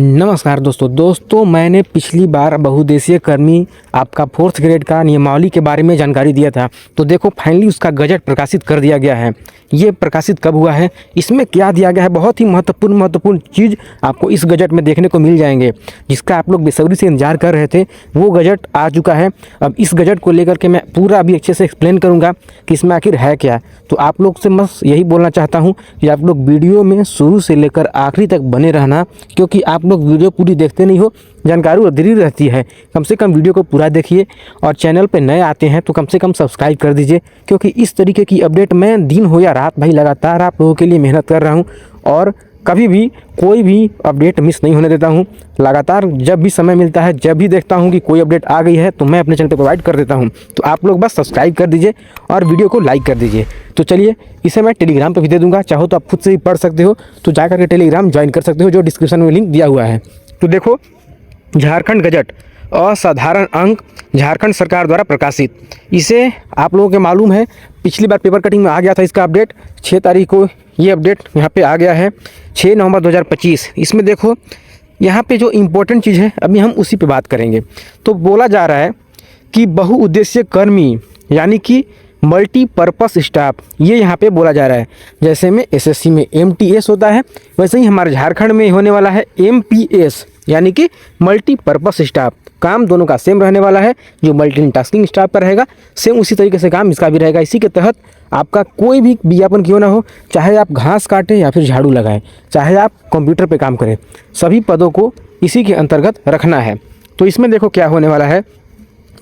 नमस्कार दोस्तों मैंने पिछली बार बहुउद्देशीय कर्मी आपका 4th ग्रेड का नियमावली के बारे में जानकारी दिया था। तो देखो फाइनली उसका गजट प्रकाशित कर दिया गया है। ये प्रकाशित कब हुआ है, इसमें क्या दिया गया है, बहुत ही महत्वपूर्ण चीज़ आपको इस गजट में देखने को मिल जाएंगे, जिसका आप लोग बेसब्री से इंतजार कर रहे थे। वो गजट आ चुका है। अब इस गजट को लेकर के मैं पूरा अभी अच्छे से एक्सप्लेन करूँगा कि इसमें आखिर है क्या। तो आप लोग से बस यही बोलना चाहता हूँ कि आप लोग वीडियो में शुरू से लेकर आखिरी तक बने रहना, क्योंकि आप लोग वीडियो पूरी देखते नहीं हो, जानकारी अधूरी रहती है। कम से कम वीडियो को पूरा देखिए और चैनल पे नए आते हैं तो कम से कम सब्सक्राइब कर दीजिए, क्योंकि इस तरीके की अपडेट मैं दिन हो या रात भाई लगातार आप लोगों के लिए मेहनत कर रहा हूं और कभी भी कोई भी अपडेट मिस नहीं होने देता हूं। लगातार जब भी समय मिलता है, जब भी देखता हूं कि कोई अपडेट आ गई है तो मैं अपने चैनल पे प्रोवाइड कर देता हूं। तो आप लोग बस सब्सक्राइब कर दीजिए और वीडियो को लाइक कर दीजिए। तो चलिए, इसे मैं टेलीग्राम पे भी दे दूंगा, चाहो तो आप खुद से ही पढ़ सकते हो, तो जा करके टेलीग्राम ज्वाइन कर सकते हो, जो डिस्क्रिप्शन में लिंक दिया हुआ है। तो देखो, झारखंड गजट असाधारण अंक झारखंड सरकार द्वारा प्रकाशित। इसे आप लोगों के मालूम है, पिछली बार पेपर कटिंग में आ गया था इसका अपडेट। 6 तारीख को ये अपडेट यहाँ पे आ गया है, 6 नवंबर 2025। इसमें देखो, यहाँ पे जो इम्पोर्टेंट चीज़ है अभी हम उसी पे बात करेंगे। तो बोला जा रहा है कि बहुउद्देशीय कर्मी यानी कि मल्टीपर्पस स्टाफ, ये यहाँ पे बोला जा रहा है। जैसे में एसएससी में MTS होता है, वैसे ही हमारे झारखंड में होने वाला है MPS यानी कि मल्टीपर्पस स्टाफ। काम दोनों का सेम रहने वाला है, जो मल्टीटास्किंग स्टाफ का रहेगा सेम उसी तरीके से काम इसका भी रहेगा। इसी के तहत आपका कोई भी विज्ञापन क्यों ना हो, चाहे आप घास काटें या फिर झाड़ू लगाएं, चाहे आप कंप्यूटर पे काम करें, सभी पदों को इसी के अंतर्गत रखना है। तो इसमें देखो क्या होने वाला है,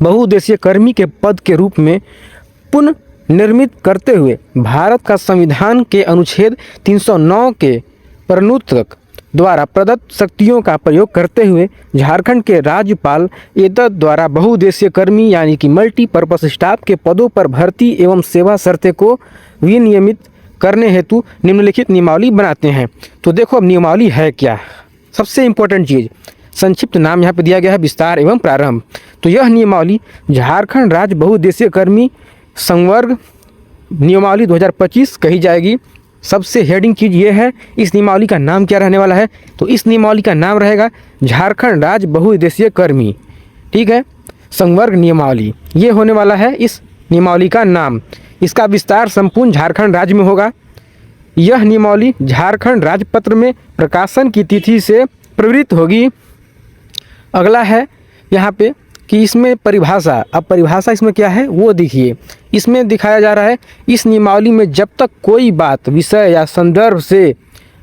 बहुउद्देशीय कर्मी के पद के रूप में पुनर्निर्मित करते हुए भारत का संविधान के अनुच्छेद 309 के प्रनुतक द्वारा प्रदत्त शक्तियों का प्रयोग करते हुए झारखंड के राज्यपाल एतद द्वारा बहुउद्देशीय कर्मी यानी कि मल्टीपर्पस स्टाफ के पदों पर भर्ती एवं सेवा शर्तें को विनियमित करने हेतु निम्नलिखित नियमावली बनाते हैं। तो देखो, अब नियमावली है क्या, सबसे इम्पोर्टेंट चीज़, संक्षिप्त नाम यहाँ पे दिया गया है, विस्तार एवं प्रारंभ। तो यह नियमावली झारखंड राज्य बहुउद्देशीय कर्मी संवर्ग नियमावली 2025 कही जाएगी। सबसे हेडिंग चीज़ ये है, इस नियमावली का नाम क्या रहने वाला है। तो इस नियमावली का नाम रहेगा झारखंड राज्य बहुउद्देशीय कर्मी, ठीक है, संवर्ग नियमावली, ये होने वाला है इस नियमावली का नाम। इसका विस्तार संपूर्ण झारखंड राज्य में होगा। यह नियमावली झारखंड राजपत्र में प्रकाशन की तिथि से प्रवृत्त होगी। अगला है यहाँ पे कि इसमें परिभाषा, अब परिभाषा इसमें क्या है वो देखिए। इसमें दिखाया जा रहा है, इस नियमावली में जब तक कोई बात विषय या संदर्भ से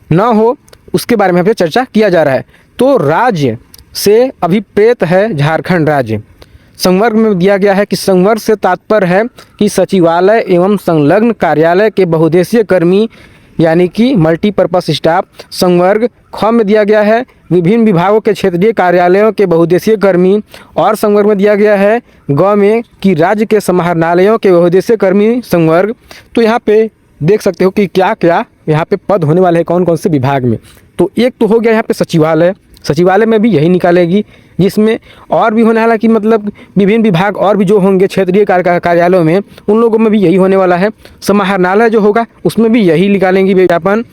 न हो उसके बारे में यहाँ पे चर्चा किया जा रहा है। तो राज्य से अभिप्रेत है झारखंड राज्य। संवर्ग में दिया गया है कि संवर्ग से तात्पर्य है कि सचिवालय एवं संलग्न कार्यालय के बहुउद्देशीय कर्मी यानी कि मल्टीपर्पस स्टाफ। संवर्ग ख में दिया गया है विभिन्न विभागों के क्षेत्रीय कार्यालयों के बहुउद्देशीय कर्मी। और संवर्ग में दिया गया है ग में कि राज्य के समाहरणालयों के बहुउद्देशीय कर्मी संवर्ग। तो यहाँ पे देख सकते हो कि क्या क्या यहाँ पे पद होने वाले हैं, कौन कौन से विभाग में। तो एक तो हो गया यहाँ पे सचिवालय, सचिवालय में भी यही निकालेगी, जिसमें और भी होने वाला कि मतलब विभिन्न विभाग और भी जो होंगे क्षेत्रीय कार्यालयों में, उन लोगों में भी यही होने वाला है। समाहरणालय जो होगा उसमें भी यही निकालेंगे विज्ञापन।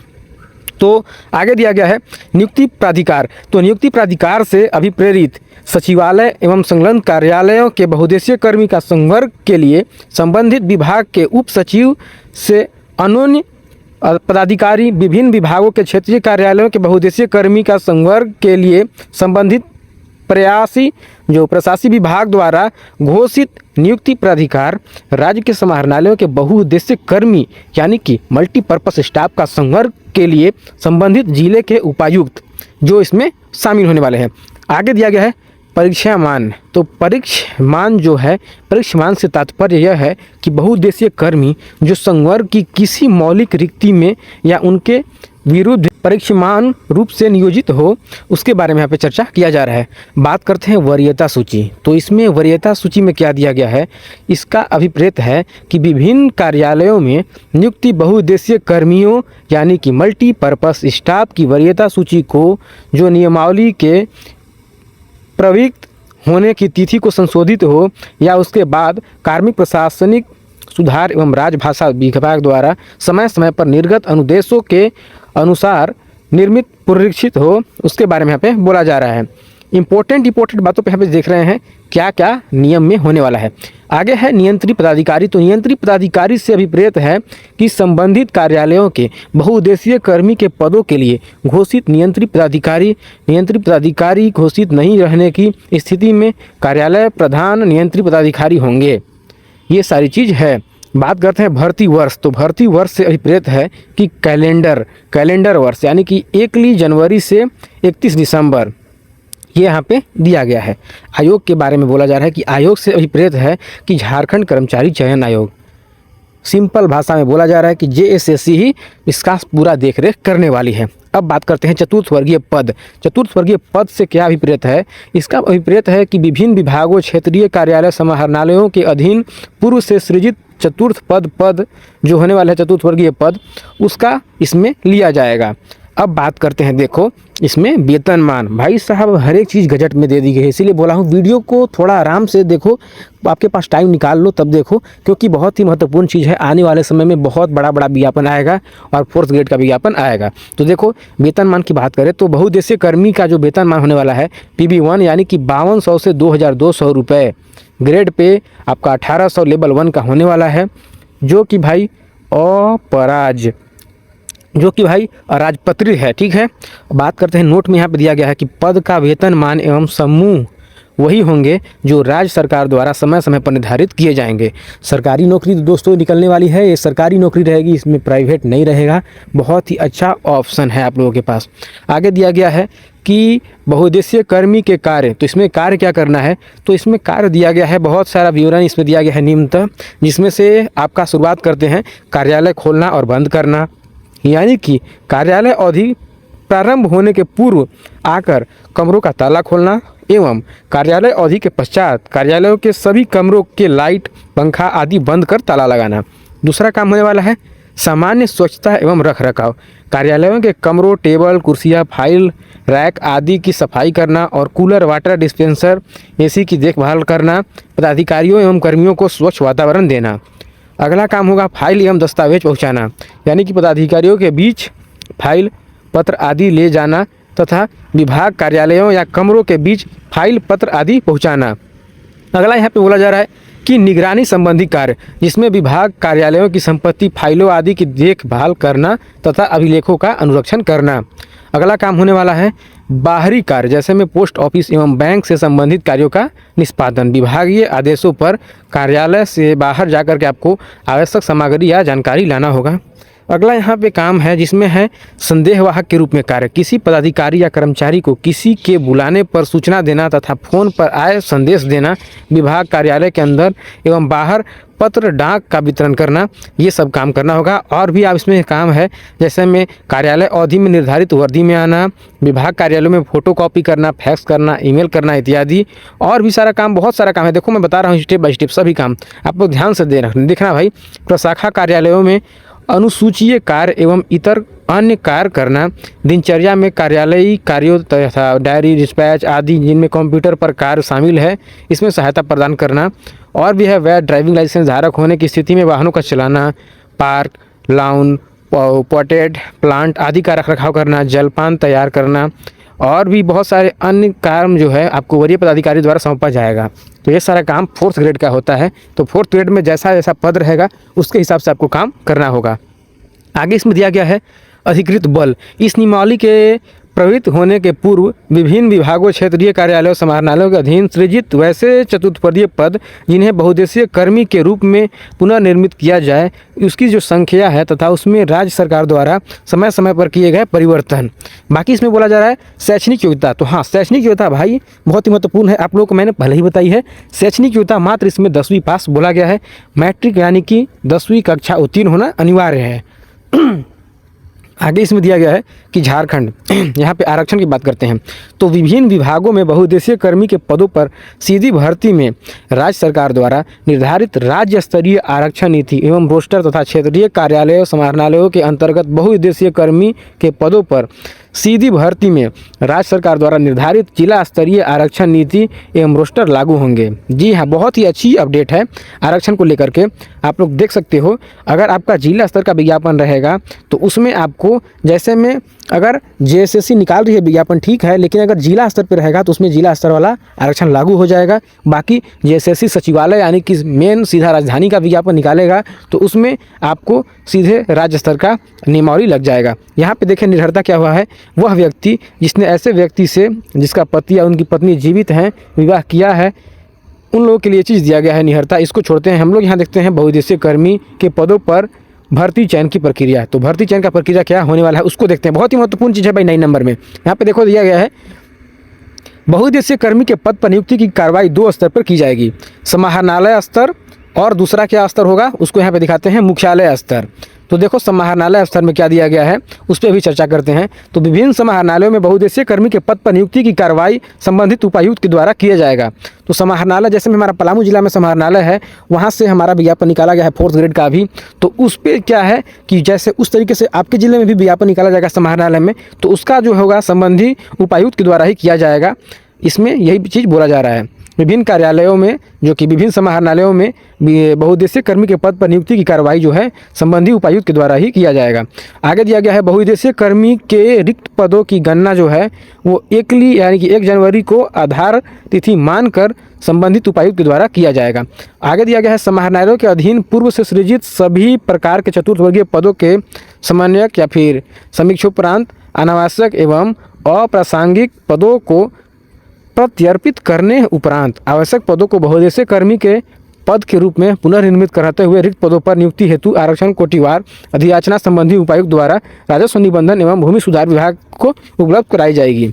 तो आगे दिया गया है नियुक्ति प्राधिकार। तो नियुक्ति प्राधिकार से अभिप्रेरित सचिवालय एवं संलग्न कार्यालयों के बहुउद्देशीय कर्मी का संवर्ग के लिए संबंधित विभाग के उप सचिव से अन्योन्य पदाधिकारी, विभिन्न विभागों के क्षेत्रीय कार्यालयों के बहुउद्देशीय कर्मी का संवर्ग के लिए संबंधित प्रशासी विभाग द्वारा घोषित नियुक्ति प्राधिकार, राज्य के समाहरणालयों के बहुउद्देशीय कर्मी यानी कि मल्टीपर्पस स्टाफ का संवर्ग के लिए संबंधित जिले के उपायुक्त जो इसमें शामिल होने वाले हैं। आगे दिया गया है परीक्षामान। तो परीक्षामान जो है, परीक्षामान से तात्पर्य यह है कि बहुउद्देशीय कर्मी जो संवर्ग की किसी मौलिक रिक्ति में या उनके विरुद्ध परीक्षामान रूप से नियोजित हो, उसके बारे में यहाँ पे चर्चा किया जा रहा है। बात करते हैं वरीयता सूची। तो इसमें वरीयता सूची में क्या दिया गया है, इसका अभिप्रेत है कि विभिन्न कार्यालयों में नियुक्ति बहुउद्देशीय कर्मियों यानी कि मल्टीपर्पस स्टाफ की वरीयता सूची को जो नियमावली के प्रवृत्त होने की तिथि को संशोधित हो या उसके बाद कार्मिक प्रशासनिक सुधार एवं राजभाषा विभाग द्वारा समय समय पर निर्गत अनुदेशों के अनुसार निर्मित पुनरीक्षित हो, उसके बारे में यहाँ पे बोला जा रहा है। इंपॉर्टेंट बातों पे यहाँ पे देख रहे हैं क्या क्या नियम में होने वाला है। आगे है नियंत्री पदाधिकारी। तो नियंत्री पदाधिकारी से अभिप्रेत है कि संबंधित कार्यालयों के बहुउद्देशीय कर्मी के पदों के लिए घोषित नियंत्री पदाधिकारी घोषित नहीं रहने की स्थिति में कार्यालय प्रधान नियंत्री पदाधिकारी होंगे। ये सारी चीज़ है। बात करते हैं भर्ती वर्ष। तो भर्ती वर्ष से अभिप्रेत है कि कैलेंडर वर्ष, यानी कि 1 जनवरी से 31 दिसंबर, ये यहाँ पे दिया गया है। आयोग के बारे में बोला जा रहा है कि आयोग से अभिप्रेत है कि झारखंड कर्मचारी चयन आयोग। सिंपल भाषा में बोला जा रहा है कि JSSC ही इसका पूरा देखरेख करने वाली है। अब बात करते हैं चतुर्थ वर्गीय पद। चतुर्थ वर्गीय पद से क्या अभिप्रेत है? इसका अभिप्रेत है कि विभिन्न विभागों, क्षेत्रीय कार्यालय, समाहरणालयों के अधीन पूर्व से सृजित चतुर्थ पद जो होने वाला है चतुर्थ वर्गीय पद, उसका इसमें लिया जाएगा। अब बात करते हैं, देखो इसमें वेतनमान, भाई साहब हर एक चीज़ गजट में दे दी गई है, इसीलिए बोला हूँ वीडियो को थोड़ा आराम से देखो, आपके पास टाइम निकाल लो तब देखो, क्योंकि बहुत ही महत्वपूर्ण चीज़ है। आने वाले समय में बहुत बड़ा विज्ञापन आएगा और 4th ग्रेड का विज्ञापन आएगा। तो देखो वेतनमान की बात करें तो बहुउद्देशीय कर्मी का जो वेतनमान होने वाला है PB1 यानी कि 5200 से 2200 रुपये, ग्रेड पे आपका 1800 लेवल 1 का होने वाला है, जो कि भाई अराजपत्रित है। ठीक है, बात करते हैं नोट में यहाँ पे दिया गया है कि पद का वेतनमान एवं समूह वही होंगे जो राज्य सरकार द्वारा समय समय पर निर्धारित किए जाएंगे। सरकारी नौकरी दोस्तों निकलने वाली है, ये सरकारी नौकरी रहेगी, इसमें प्राइवेट नहीं रहेगा। बहुत ही अच्छा ऑप्शन है आप लोगों के पास। आगे दिया गया है कि बहुउद्देशीय कर्मी के कार्य, तो इसमें कार्य क्या करना है? तो इसमें कार्य दिया गया है, बहुत सारा विवरण इसमें दिया गया है निम्नतः, जिसमें से आपका शुरुआत करते हैं कार्यालय खोलना और बंद करना, यानी कि कार्यालय अवधि प्रारंभ होने के पूर्व आकर कमरों का ताला खोलना एवं कार्यालय अवधि के पश्चात कार्यालयों के सभी कमरों के लाइट, पंखा आदि बंद कर ताला लगाना। दूसरा काम होने वाला है सामान्य स्वच्छता एवं रखरखाव, कार्यालयों के कमरों, टेबल, कुर्सियां, फाइल रैक आदि की सफाई करना और कूलर, वाटर डिस्पेंसर, AC की देखभाल करना, पदाधिकारियों एवं कर्मियों को स्वच्छ वातावरण देना। अगला काम होगा फाइल एवं दस्तावेज पहुंचाना, यानी कि पदाधिकारियों के बीच फाइल, पत्र आदि ले जाना तथा विभाग, कार्यालयों या कमरों के बीच फाइल, पत्र आदि पहुंचाना। अगला यहाँ पे बोला जा रहा है कि निगरानी संबंधी कार्य, जिसमें विभाग, कार्यालयों की संपत्ति, फाइलों आदि की देखभाल करना तथा अभिलेखों का अनुरक्षण करना। अगला काम होने वाला है बाहरी कार्य, जैसे में पोस्ट ऑफिस एवं बैंक से संबंधित कार्यों का निष्पादन। विभागीय आदेशों पर कार्यालय से बाहर जाकर के आपको आवश्यक सामग्री या जानकारी लाना होगा। अगला यहाँ पे काम है जिसमें है संदेहवाहक के रूप में कार्य, किसी पदाधिकारी या कर्मचारी को किसी के बुलाने पर सूचना देना तथा फोन पर आए संदेश देना, विभाग, कार्यालय के अंदर एवं बाहर पत्र, डाक का वितरण करना, ये सब काम करना होगा। और भी आप इसमें काम है जैसे में कार्यालय अवधि में निर्धारित वर्दी में आना, विभाग कार्यालयों में फोटोकॉपी करना, फैक्स करना, ईमेल करना इत्यादि, और भी सारा काम, बहुत सारा काम है। देखो मैं बता रहा हूँ स्टेप बाय स्टेप सभी काम आप लोग ध्यान से देखना भाई। प्रशाखा कार्यालयों में अनुसूचीय कार्य एवं इतर अन्य कार्य करना, दिनचर्या में कार्यालयी कार्यों तथा डायरी, डिस्पैच आदि जिनमें कंप्यूटर पर कार्य शामिल है, इसमें सहायता प्रदान करना। और भी है वैध ड्राइविंग लाइसेंस धारक होने की स्थिति में वाहनों का चलाना, पार्क, लाउन, पॉटेड प्लांट आदि का रखरखाव करना, जलपान तैयार करना, और भी बहुत सारे अन्य काम जो है आपको वरीय पदाधिकारी द्वारा सौंपा जाएगा। तो ये सारा काम 4th ग्रेड का होता है। तो 4th ग्रेड में जैसा जैसा पद रहेगा उसके हिसाब से आपको काम करना होगा। आगे इसमें दिया गया है अधिकृत बल। इस नियमावली के प्रवृत्त होने के पूर्व विभिन्न विभागों, क्षेत्रीय कार्यालयों, समाहरणालयों के अधीन सृजित वैसे चतुष्पदीय पद जिन्हें बहुउद्देशीय कर्मी के रूप में पुनर्निर्मित किया जाए, उसकी जो संख्या है तथा उसमें राज्य सरकार द्वारा समय समय पर किए गए परिवर्तन। बाकी इसमें बोला जा रहा है शैक्षणिक योग्यता। तो हाँ, शैक्षणिक योग्यता भाई बहुत ही महत्वपूर्ण है, आप लोगों को मैंने पहले ही बताई है। शैक्षणिक योग्यता मात्र इसमें 10वीं पास बोला गया है, मैट्रिक यानी कि 10वीं कक्षा उत्तीर्ण होना अनिवार्य है। आगे इसमें दिया गया है कि झारखंड, यहाँ पे आरक्षण की बात करते हैं तो विभिन्न विभागों में बहुउद्देशीय कर्मी के पदों पर सीधी भर्ती में राज्य सरकार द्वारा निर्धारित राज्य स्तरीय आरक्षण नीति एवं रोस्टर तथा क्षेत्रीय कार्यालयों, समाहरणालयों के अंतर्गत बहुउद्देशीय कर्मी के पदों पर सीधी भर्ती में राज्य सरकार द्वारा निर्धारित जिला स्तरीय आरक्षण नीति एवं रोस्टर लागू होंगे। जी हाँ, बहुत ही अच्छी अपडेट है आरक्षण को लेकर के। आप लोग देख सकते हो, अगर आपका जिला स्तर का विज्ञापन रहेगा तो उसमें आपको, जैसे में अगर जेएसएससी निकाल रही है विज्ञापन ठीक है, लेकिन अगर जिला स्तर पर रहेगा तो उसमें जिला स्तर वाला आरक्षण लागू हो जाएगा। बाकी जेएसएससी सचिवालय यानी कि मेन सीधा राजधानी का विज्ञापन निकालेगा तो उसमें आपको सीधे राज्य स्तर का नियमावली लग जाएगा। यहाँ पे देखें निर्भरता क्या हुआ है, वह व्यक्ति जिसने ऐसे व्यक्ति से जिसका पति या उनकी पत्नी जीवित हैं विवाह किया है, उन लोगों के लिए चीज़ दिया गया है निहरता। इसको छोड़ते हैं हम लोग यहाँ देखते हैं बहुउद्देशीय कर्मी के पदों पर भर्ती चयन की प्रक्रिया। तो भर्ती चयन का प्रक्रिया क्या होने वाला है उसको देखते हैं। बहुत ही महत्वपूर्ण चीज़ है भाई 9 नंबर में। यहाँ पे देखो दिया गया है, बहुउद्देशीय कर्मी के पद पर नियुक्ति की कार्रवाई 2 स्तर पर की जाएगी, समाहरणालय स्तर और दूसरा क्या स्तर होगा उसको यहाँ पे दिखाते हैं, मुख्यालय स्तर। तो देखो समाहरणालय स्तर में क्या दिया गया है उस पर भी चर्चा करते हैं। तो विभिन्न समाहरणालयों में बहुउद्देशीय कर्मी के पद पर नियुक्ति की कार्रवाई संबंधित उपायुक्त के द्वारा किया जाएगा। तो समाहरणालय, जैसे में हमारा पलामू जिला में समाहरणालय है, वहाँ से हमारा विज्ञापन निकाला गया है 4th ग्रेड का भी। तो उस पर क्या है कि जैसे उस तरीके से आपके ज़िले में भी विज्ञापन निकाला जाएगा समाहरणालय में, तो उसका जो होगा संबंधी उपायुक्त के द्वारा ही किया जाएगा। इसमें यही चीज़ बोला जा रहा है। विभिन्न कार्यालयों में, जो कि विभिन्न समाहरणालयों में बहुउद्देशीय कर्मी के पद पर नियुक्ति की कार्रवाई जो है संबंधी उपायुक्त के द्वारा ही किया जाएगा। आगे दिया गया है, बहुउद्देशीय कर्मी के रिक्त पदों की गणना जो है वो एकली यानी कि 1 जनवरी को आधार तिथि मानकर संबंधित उपायुक्त के द्वारा किया जाएगा। आगे दिया गया है, समाहरणालयों के अधीन पूर्व से सृजित सभी प्रकार के चतुर्थवर्गीय पदों के समन्वयक या फिर समीक्षोपरांत अनावश्यक एवं अप्रासंगिक पदों को प्रत्यर्पित करने उपरांत आवश्यक पदों को बहुउद्देशीय कर्मी के पद के रूप में पुनर्निर्मित कराते हुए रिक्त पदों पर नियुक्ति हेतु आरक्षण कोटिवार अधियाचना संबंधी उपायुक्त द्वारा राजस्व निबंधन एवं भूमि सुधार विभाग को उपलब्ध कराई जाएगी।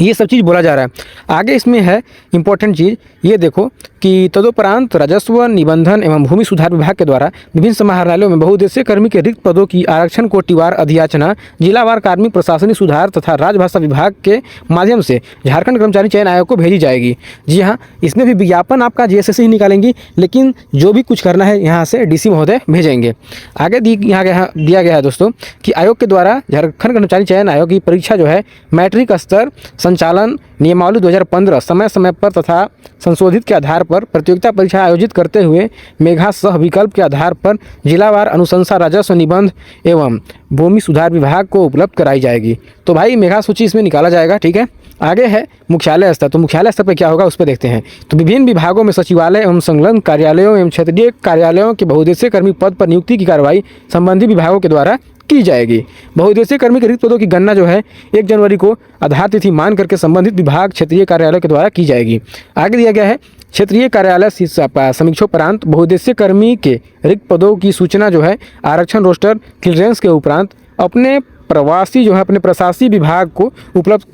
ये सब चीज़ बोला जा रहा है। आगे इसमें है इंपॉर्टेंट चीज़, ये देखो कि तदुपरांत राजस्व निबंधन एवं भूमि सुधार विभाग के द्वारा विभिन्न समाहरणालयों में बहुउद्देशीय कर्मी के रिक्त पदों की आरक्षण कोटिवार अधियाचना जिलावार कार्मिक प्रशासनिक सुधार तथा राजभाषा विभाग के माध्यम से झारखंड कर्मचारी चयन आयोग को भेजी जाएगी। जी हाँ, इसमें भी विज्ञापन आपका जेएसएससी ही निकालेंगी, लेकिन जो भी कुछ करना है यहाँ से डीसी महोदय भेजेंगे। आगे दिया गया है दोस्तों कि आयोग के द्वारा झारखंड कर्मचारी चयन आयोग की परीक्षा जो है मैट्रिक स्तर संचालन नियमावली 2015 समय समय पर तथा संशोधित के आधार पर प्रतियोगिता परीक्षा आयोजित करते हुए मेघा सह विकल्प के आधार पर जिलावार अनुशंसा राजस्व निबंध एवं भूमि सुधार विभाग को उपलब्ध कराई जाएगी। तो भाई मेघा सूची इसमें निकाला जाएगा, ठीक है। आगे है मुख्यालय स्तर। तो मुख्यालय स्तर पर क्या होगा उस पर देखते हैं। तो विभिन्न विभागों में सचिवालय एवं संलग्न कार्यालयों एवं क्षेत्रीय कार्यालयों के बहुउद्देशीय कर्मी पद पर नियुक्ति की कार्रवाई संबंधी विभागों के द्वारा की जाएगी। बहुउद्देशीय कर्मी के रिक्त पदों की गणना जो है 1 जनवरी को आधार तिथि मान करके संबंधित विभाग क्षेत्रीय कार्यालय के द्वारा की जाएगी। आगे दिया गया है, क्षेत्रीय कार्यालय समीक्षोपरांत बहुउद्देशीय कर्मी के रिक्त पदों की सूचना जो है आरक्षण रोस्टर क्लियरेंस के उपरांत अपने प्रवासी जो है अपने प्रशासनिक विभाग को उपलब्ध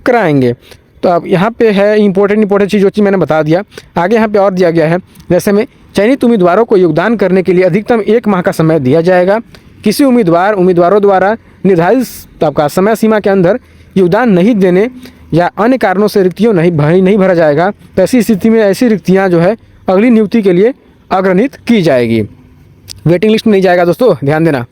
कराएंगे। तो अब यहाँ पे है इंपॉर्टेंट चीज़, जो चीज़ मैंने बता दिया। आगे यहाँ पे और दिया गया है, जैसे में चयनित उम्मीदवारों को योगदान करने के लिए अधिकतम 1 माह का समय दिया जाएगा। किसी उम्मीदवारों द्वारा निर्धारित आपका समय सीमा के अंदर योगदान नहीं देने या अन्य कारणों से रिक्तियों नहीं भरा जाएगा, तो ऐसी स्थिति में ऐसी रिक्तियां जो है अगली नियुक्ति के लिए अग्रणित की जाएगी। वेटिंग लिस्ट में नहीं जाएगा दोस्तों, ध्यान देना।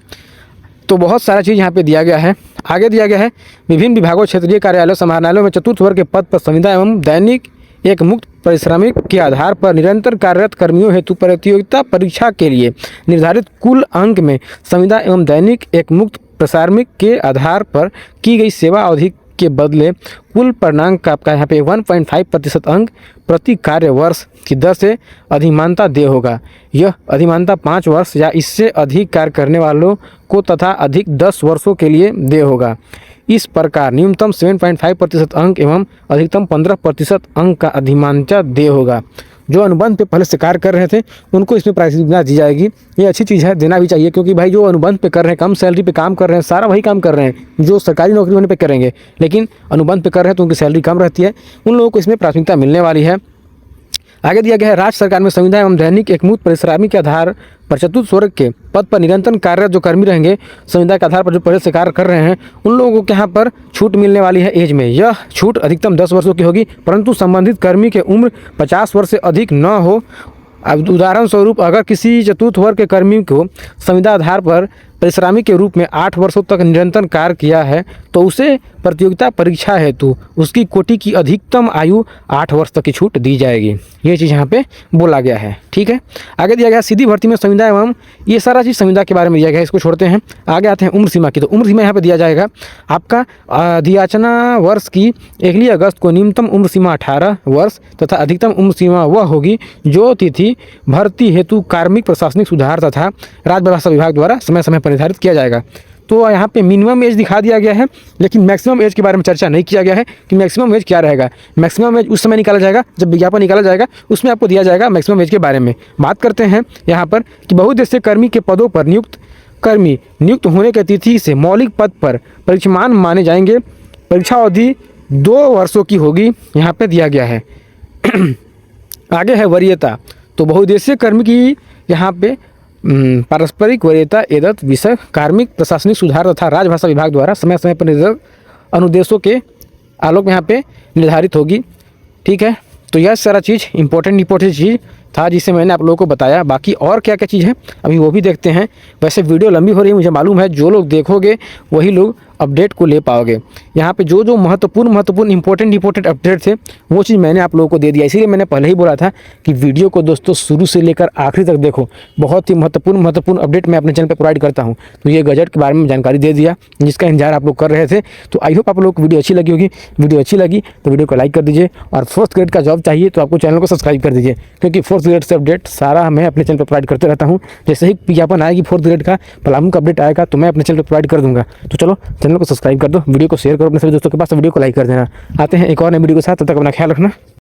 तो बहुत सारा चीज़ यहाँ पे दिया गया है। आगे दिया गया है, विभिन्न विभागों क्षेत्रीय कार्यालयों समाहरणालयों में चतुर्थ वर्ग के पद पर संविदा एवं दैनिक एक मुक्त परिश्रमिक के आधार पर निरंतर कार्यरत कर्मियों हेतु प्रतियोगिता परीक्षा के लिए निर्धारित कुल अंक में संविदा एवं दैनिक एक मुक्त प्रसारमिक के आधार पर की गई सेवा अवधि के बदले कुल पूर्णांक का आपका यहाँ पे 1.5% अंक प्रति कार्य वर्ष की दर से अधिमानता देय होगा। यह अधिमानता 5 वर्ष या इससे अधिक कार्य करने वालों को तथा अधिक 10 वर्षों के लिए देय होगा। इस प्रकार न्यूनतम 7.5% अंक एवं अधिकतम 15% अंक का अधिमानता देय होगा। जो अनुबंध पे पहले से कार्य कर रहे थे उनको इसमें प्राथमिकता दी जाएगी। ये अच्छी चीज़ है, देना भी चाहिए, क्योंकि भाई जो अनुबंध पे कर रहे हैं, कम सैलरी पे काम कर रहे हैं, सारा वही काम कर रहे हैं जो सरकारी नौकरी होने पे करेंगे, लेकिन अनुबंध पे कर रहे हैं तो उनकी सैलरी कम रहती है, उन लोगों को इसमें प्राथमिकता मिलने वाली है। आगे दिया गया है, राज्य सरकार में संविदा एवं दैनिक एक मुक्त परिश्रमिक के आधार पर चतुर्थ वर्ग के पद पर निरंतर कार्यरत जो कर्मी रहेंगे, संविदा के आधार पर जो पहले से कार्य कर रहे हैं, उन लोगों को यहाँ पर छूट मिलने वाली है एज में। यह छूट अधिकतम 10 वर्षों की होगी, परंतु संबंधित कर्मी के उम्र 50 वर्ष से अधिक न हो। अब उदाहरण स्वरूप अगर किसी चतुर्थ वर्ग के कर्मी को संविदा आधार पर परिश्रमी के रूप में 8 वर्षों तक निरंतर कार्य किया है तो उसे प्रतियोगिता परीक्षा हेतु उसकी कोटि की अधिकतम आयु 8 वर्ष तक की छूट दी जाएगी। ये चीज़ यहाँ पे बोला गया है। ठीक है, आगे दिया गया सीधी भर्ती में संविदा एवं ये सारा चीज़ संविदा के बारे में दिया गया है, इसको छोड़ते हैं। आगे आते हैं उम्र सीमा की। तो उम्र सीमा यहाँ पे दिया जाएगा आपका अधियाचना वर्ष की 1 अगस्त को न्यूनतम उम्र सीमा 18 वर्ष तथा अधिकतम उम्र सीमा वह होगी जो तिथि भर्ती हेतु कार्मिक प्रशासनिक सुधार तथा राजभाषा विभाग द्वारा समय समय पर निर्धारित किया जाएगा। तो यहाँ पे मिनिमम एज दिखा दिया गया है, लेकिन मैक्सिमम एज के बारे में चर्चा नहीं किया गया है कि मैक्सिमम एज क्या रहेगा। मैक्सिमम एज उस समय निकाला जाएगा जब विज्ञापन निकाला जाएगा, उसमें आपको दिया जाएगा मैक्सिमम एज के बारे में। बात करते हैं यहाँ पर कि बहुउद्देशीय कर्मी के पदों पर नियुक्त कर्मी नियुक्त होने की तिथि से मौलिक पद पर परीक्षमान माने जाएंगे। परीक्षा अवधि 2 वर्षों की होगी, यहाँ पे दिया गया है। आगे है वरीयता। तो बहुउद्देशीय कर्मी की यहाँ पे पारस्परिक वरीयता एदत विषय कार्मिक प्रशासनिक सुधार तथा राजभाषा विभाग द्वारा समय समय पर निर्धारित अनुदेशों के आलोक में यहाँ पे निर्धारित होगी। ठीक है, तो यह सारा चीज़ इंपॉर्टेंट चीज़ था जिसे मैंने आप लोगों को बताया। बाकी और क्या क्या चीज़ है अभी वो भी देखते हैं। वैसे वीडियो लंबी हो रही है मुझे मालूम है, जो लोग देखोगे वही लोग अपडेट को ले पाओगे। यहाँ पे जो महत्वपूर्ण इंपॉर्टेंट अपडेट थे वो चीज़ मैंने आप लोगों को दे दिया। इसीलिए मैंने पहले ही बोला था कि वीडियो को दोस्तों शुरू से लेकर आखिरी तक देखो। बहुत ही महत्वपूर्ण अपडेट मैं अपने चैनल पर प्रोवाइड करता हूँ। तो ये गजट के बारे में जानकारी दे दिया जिसका इंतजार आप लोग कर रहे थे। तो आई होप आप लोग को वीडियो अच्छी लगी होगी। वीडियो अच्छी लगी तो वीडियो को लाइक कर दीजिए, और 4th ग्रेड का जॉब चाहिए तो आपको चैनल को सब्सक्राइब कर दीजिए, क्योंकि 4th ग्रेड से अपडेट सारा मैं अपने चैनल पर प्रोवाइड करते रहता हूँ। जैसे ही विज्ञापन आएगी 4th ग्रेड का पलामू का अपडेट आएगा तो मैं अपने चैनल पर प्रोवाइड कर दूँगा। तो चलो चैनल को सब्सक्राइब कर दो, वीडियो को शेयर करो अपने सभी दोस्तों के पास, वीडियो को लाइक कर देना। आते हैं एक और नई वीडियो के साथ, तब तक अपना ख्याल रखना।